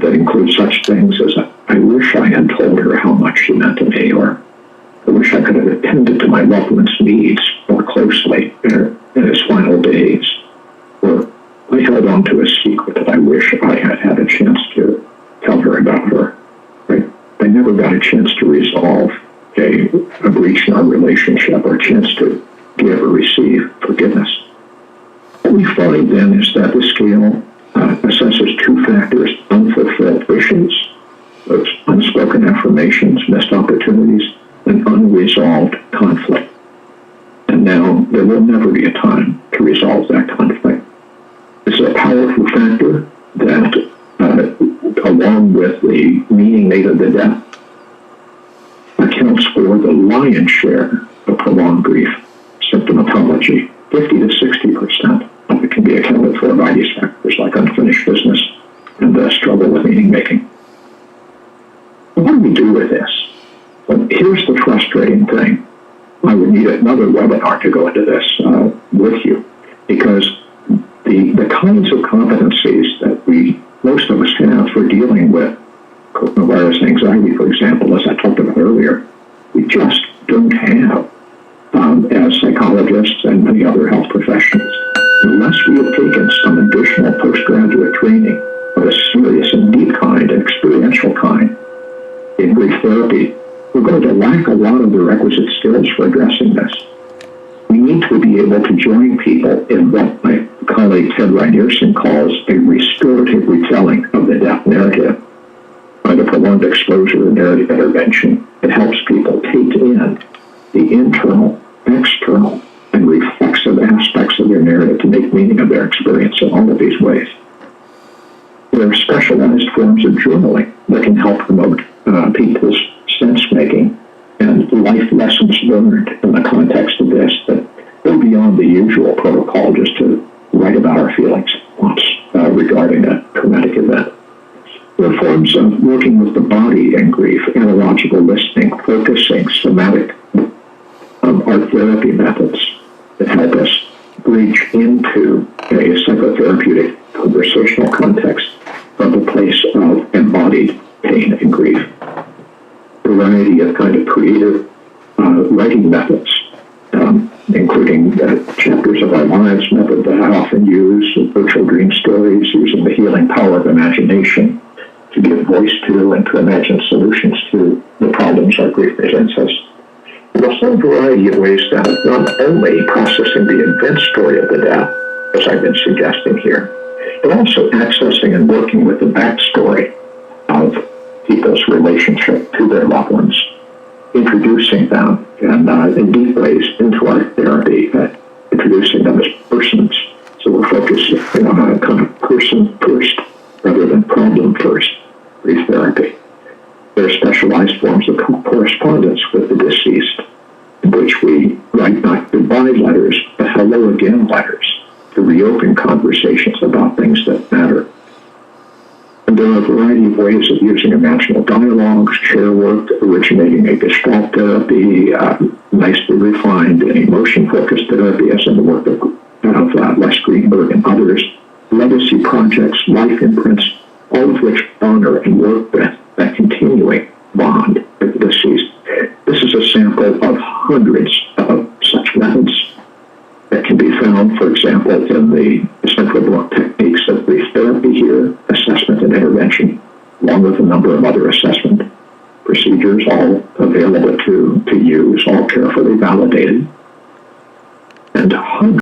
that include such things as, I wish I had told her how much she meant to me, or I wish I could have attended to my loved one's needs more closely in his final days, or I held on to a secret that I wish I had had a chance to tell her about her. Right? I never got a chance to resolve a breach in our relationship, or a chance to give or receive forgiveness. What we find then is that the scale assesses two factors: unfulfilled wishes, those unspoken affirmations, missed opportunities, and unresolved conflict. And now there will never be a time to resolve that conflict. It's a powerful factor that, along with the meaning made of the death, accounts for the lion's share of prolonged grief symptomatology. 50 to 60% of it can be accounted for by these factors like unfinished business and the struggle with meaning making. What do we do with this? Well, here's the frustrating thing. I would need another webinar to go into this with you, because the kinds of competencies that most of us have for dealing with coronavirus anxiety, for example, as I talked about earlier, we just don't have as psychologists and many other health professionals, unless we have taken some additional postgraduate training of a serious and deep kind, an experiential kind, in grief therapy. We're going to lack a lot of the requisite skills for addressing this. We need to be able to join people in what my colleague Ted Reinierson calls a restorative retelling of the death narrative. By the prolonged exposure and narrative intervention, it helps people take in the internal, external, and reflexive aspects of their narrative to make meaning of their experience in all of these ways. There are specialized forms of journaling that can help promote people's sense-making and life lessons learned in the context of this that go beyond the usual protocol just to write about our feelings regarding a traumatic event. There are forms of working with the body in grief, analogical listening, focusing, somatic art therapy methods that help us bridge into a psychotherapeutic conversational context from the place of embodied pain and grief. A variety of kind of creative writing methods, including chapters of our lives method that I often use, virtual dream stories, using the healing power of imagination to give voice to and to imagine solutions to the problems our grief presents us. There's a whole variety of ways that not only processing the event story of the death, as I've been suggesting here, but also accessing and working with the backstory of people's relationship to their loved ones, introducing them in deep ways into our therapy, introducing them as persons. So we're focusing on a kind of person first rather than problem first grief therapy. There are specialized forms of correspondence with the deceased, in which we write not goodbye letters, but hello again letters to reopen conversations about things that matter. And there are a variety of ways of using imaginal dialogues, chair work, originating a gestalt therapy, nicely refined emotion-focused therapy, as in the work of Les Greenberg and others, legacy projects, life imprints, all of which honor and work with that continuing bond with the deceased. This is a sample of hundreds of such methods that can be found, for example, in the central block techniques of grief therapy here, assessment and intervention, along with a number of other assessment procedures, all available to use, all carefully validated, and hundreds